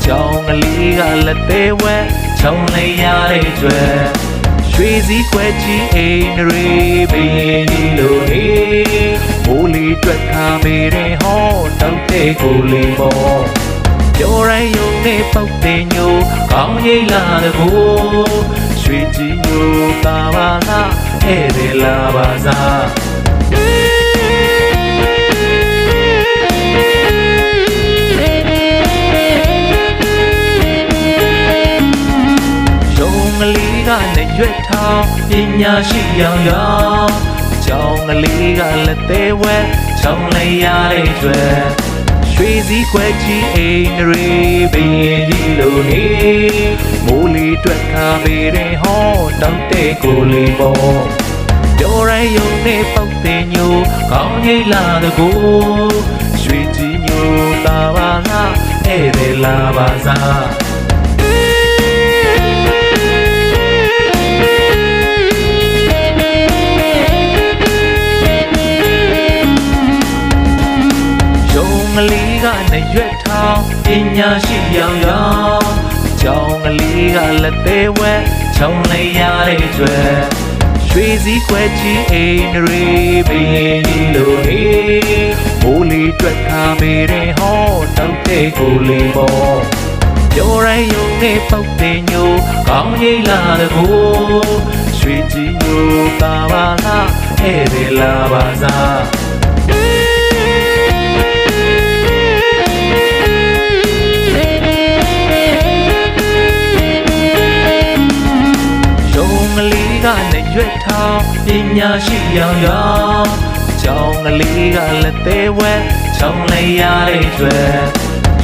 ကြောင်ကလေးကလက်သေးဝဲခြုံလိုက်ရတဲ့တွေ့ရွှေစည်းခွဲကြီးအိမ်တွေဘရင်ကြီးလိုနေမိုးလေးတွက်ခါမေတဲ့ဟောတောက်တဲ့ကိုလေးပေါ်ပြောရယုံနဲ့ပုတ်တဲ့ညိုကောင်းရိပ်လာတဲ့ကိုရွှေကြီးညိုတာပါလားဧည့်သည်လာပါစားကလေးကလည်းရွက်ထောင်ပညာရှိရောင်ရောင်ကြောင်ကလေးကလည်းသေးဝဲချောင်းလိုက်ရတဲ့တွေ့ရွှေစည်းခွဲကြီးအိမ်တွေဘရင်ကြီးလိုနေမိုးလေးတွက်ခါပေတဲ့ဟောတောက်တဲ့ကိုလေးပေါ်ပြောရယုံနဲ့ပုတ်တဲ့ညိုကောင်းရိပ်လာတဲ့ကိုရွှေကြီးညိုတာပါလားဧည့်သည်လာပါစားကလေးကလည်းရွက်ထောင်ပညာရှိရောင်ရောင်ကြောင်ကလေးကလည်းသေးဝဲခြုံလိုက်ရတဲ့တွေ့ရွှေစည်းခွဲကြီးအိမ်တွေဘရင်ကြီးလိုနေမိုးလေးတွက်ခါမေတဲ့ဟောတောက်တဲ့ကိုလေးပေါ်ပြောရယုံနဲ့ပုတ်တဲ့ညိုကောင်းရိပ်လာတဲ့ကိုရွှေကြီးညိုတာပါလားဧည့်သည်လာပါစားကလေးကလည်းရွက်ထောင်ပညာရှိရောင်ရောင်ကြောင်ကလေးကလည်းသေးဝဲချောင်းလိုက်ရတဲ့တွေ့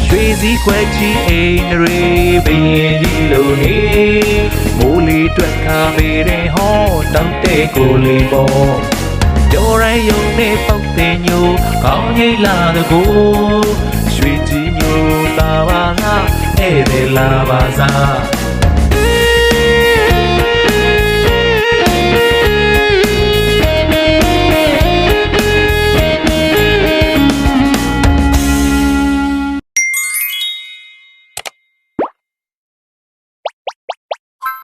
ရွှေစည်းခွဲကြီးအိမ်တွေဘရင်ကြီးလိုနေမိုးလေးတွက်ခါပေတဲ့ဟောတောက်တဲ့ကိုလေးပေါ်ပြောရယုံနဲ့ပုတ်တဲ့ညိုကောင်းရိပ်လာတဲ့ကိုရွှေကြီးညိုတာပါလားဧည့်သည်လာပါစား